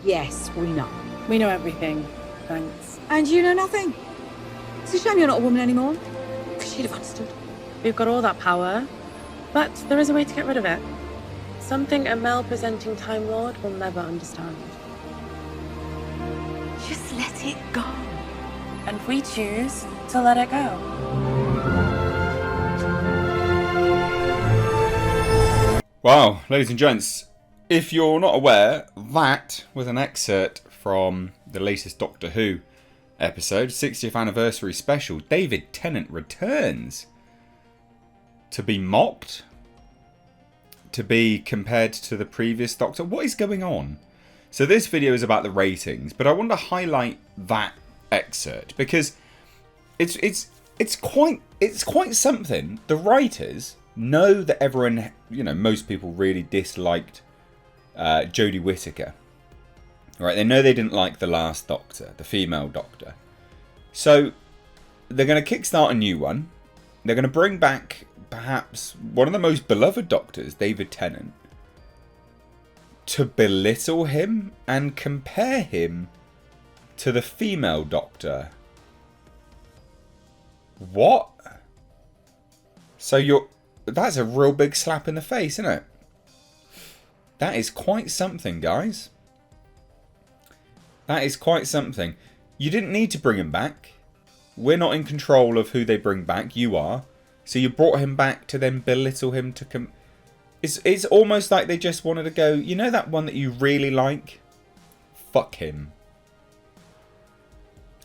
Yes, we know. We know everything. Thanks. And you know nothing. It's a shame you're not a woman anymore. Because she'd have understood. We've got all that power, but there is a way to get rid of it. Something a male-presenting Time Lord will never understand. Just let it go. And we choose to let it go. Wow, ladies and gents, if you're not aware, that was an excerpt from the latest Doctor Who episode, 60th anniversary special. David Tennant returns to be mocked, to be compared to the previous Doctor. What is going on? So this video is about the ratings, but I want to highlight that excerpt because it's quite something. The writers know that everyone, most people really disliked Jodie Whittaker. Right? They know they didn't like the last Doctor, the female Doctor. So they're going to kickstart a new one. They're going to bring back perhaps one of the most beloved Doctors, David Tennant, to belittle him and compare him to the female Doctor. What? So that's a real big slap in the face, isn't it? That is quite something, guys. That is quite something. You didn't need to bring him back. We're not in control of who they bring back. You are. So you brought him back to then belittle him to It's almost like they just wanted to go, you know that one that you really like? Fuck him.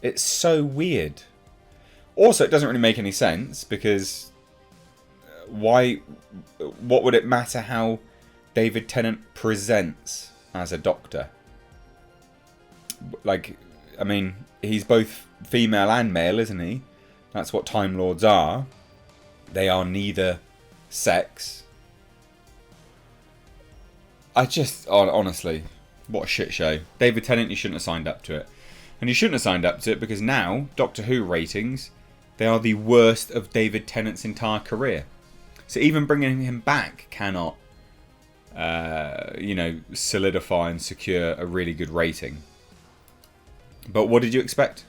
It's so weird. Also, it doesn't really make any sense because what would it matter how David Tennant presents as a Doctor? Like, I mean, he's both female and male, isn't he? That's what Time Lords are. They are neither sex. Honestly, what a shit show. David Tennant, you shouldn't have signed up to it. And you shouldn't have signed up to it because now, Doctor Who ratings, they are the worst of David Tennant's entire career. So even bringing him back cannot, solidify and secure a really good rating. But what did you expect?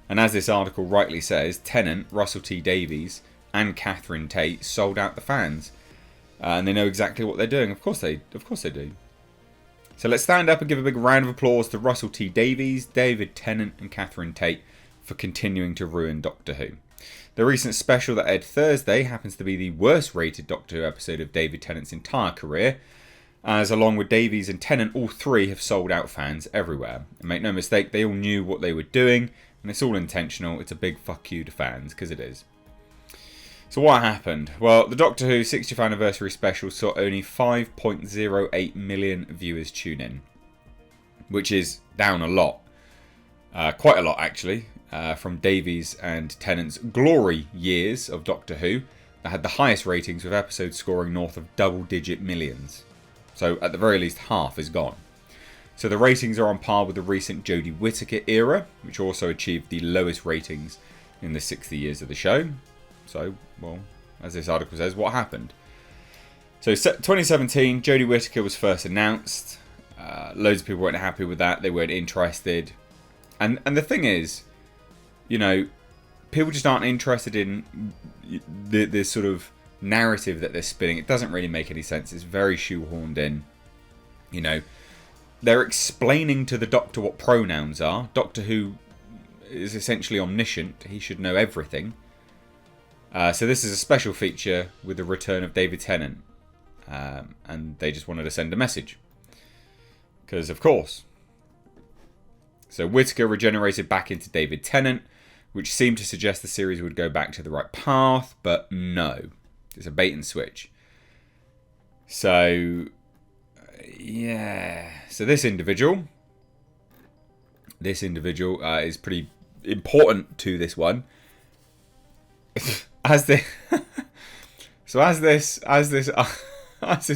And as this article rightly says, Tennant, Russell T Davies, and Catherine Tate sold out the fans. And they know exactly what they're doing. Of course they do. So let's stand up and give a big round of applause to Russell T Davies, David Tennant, and Catherine Tate for continuing to ruin Doctor Who. The recent special that aired Thursday happens to be the worst rated Doctor Who episode of David Tennant's entire career, as along with Davies and Tennant, all three have sold out fans everywhere. And make no mistake, they all knew what they were doing, and it's all intentional. It's a big fuck you to fans, because it is. So what happened? Well, the Doctor Who 60th anniversary special saw only 5.08 million viewers tune in, which is down a lot. Quite a lot, actually, from Davies and Tennant's glory years of Doctor Who that had the highest ratings, with episodes scoring north of double-digit millions. So at the very least, half is gone. So the ratings are on par with the recent Jodie Whittaker era, which also achieved the lowest ratings in the 60 years of the show. So, well, as this article says, what happened? So 2017, Jodie Whittaker was first announced. Loads of people weren't happy with that. They weren't interested. And the thing is, people just aren't interested in this sort of narrative that they're spinning. It doesn't really make any sense. It's very shoehorned in. They're explaining to the Doctor what pronouns are. Doctor Who is essentially omniscient. He should know everything. So this is a special feature with the return of David Tennant. And they just wanted to send a message. Because, of course. So Whittaker regenerated back into David Tennant, which seemed to suggest the series would go back to the right path, but no. It's a bait and switch. So, yeah. So this individual is pretty important to this one. As this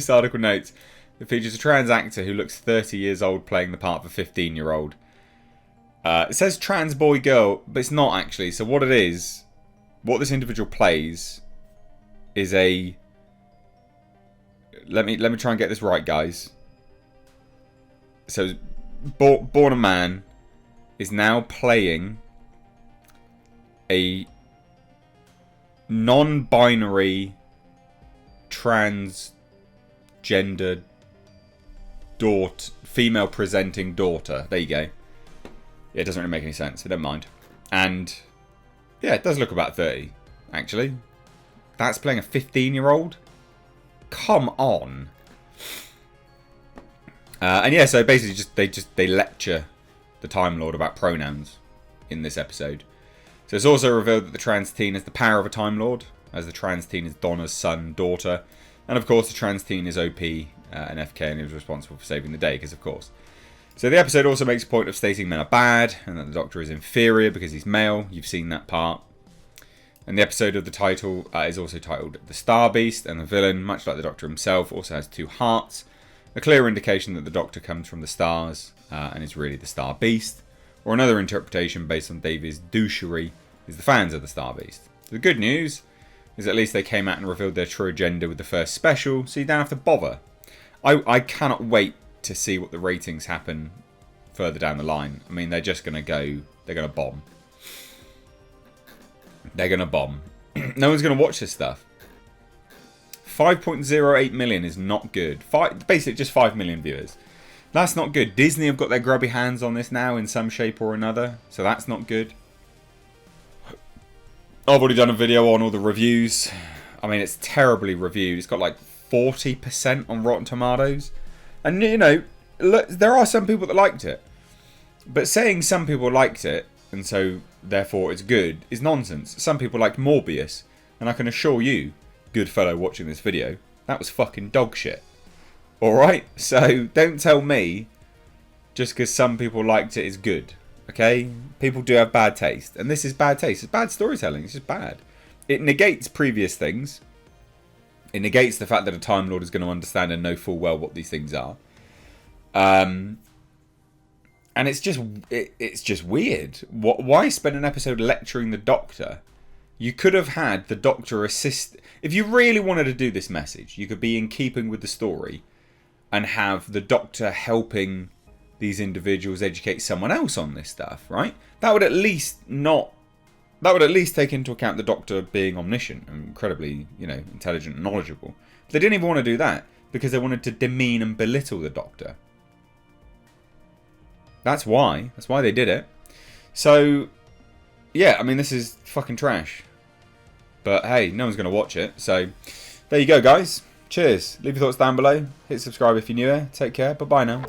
article notes, it features a trans actor who looks 30 years old playing the part of a 15-year-old. It says trans boy girl, but it's not actually. So what it is, what this individual plays is a... Let me try and get this right, guys. So Born a Man is now playing a non-binary transgender female presenting daughter. There you go. Yeah, it doesn't really make any sense, so don't mind. And yeah, it does look about 30, actually. That's playing a 15-year-old? Come on. And yeah, so basically they lecture the Time Lord about pronouns in this episode. So it's also revealed that the trans teen has the power of a Time Lord, as the trans teen is Donna's son, daughter. And of course the trans teen is OP and FK, and he was responsible for saving the day, because of course. So the episode also makes a point of stating men are bad, and that the Doctor is inferior because he's male. You've seen that part. And the episode of the title is also titled The Star Beast, and the villain, much like the Doctor himself, also has 2 hearts. A clear indication that the Doctor comes from the stars and is really the Star Beast. Or another interpretation based on Davies' douchery is the fans of the Star Beast. The good news is at least they came out and revealed their true agenda with the first special, so you don't have to bother. I cannot wait to see what the ratings happen further down the line. I mean, they're just going to go, they're going to bomb. They're going to bomb. No one's going to watch this stuff. 5.08 million is not good. Basically, just 5 million viewers. That's not good. Disney have got their grubby hands on this now in some shape or another, so that's not good. I've already done a video on all the reviews. I mean, it's terribly reviewed. It's got like 40% on Rotten Tomatoes. And, you know, there are some people that liked it. But saying some people liked it, and so therefore it's good, is nonsense. Some people liked Morbius. And I can assure you, good fellow watching this video, that was fucking dog shit. Alright? So don't tell me just because some people liked it is good. Okay? People do have bad taste. And this is bad taste. It's bad storytelling. It's just bad. It negates previous things. It negates the fact that a Time Lord is going to understand and know full well what these things are. And it's just weird. Why spend an episode lecturing the Doctor? You could have had the Doctor assist. If you really wanted to do this message, you could be in keeping with the story and have the Doctor helping these individuals educate someone else on this stuff, right? That would at least take into account the Doctor being omniscient and incredibly, you know, intelligent and knowledgeable. But they didn't even want to do that because they wanted to demean and belittle the Doctor. That's why they did it. So, yeah, I mean, this is fucking trash. But hey, no one's going to watch it. So, there you go, guys. Cheers. Leave your thoughts down below. Hit subscribe if you're new here. Take care. Bye-bye now.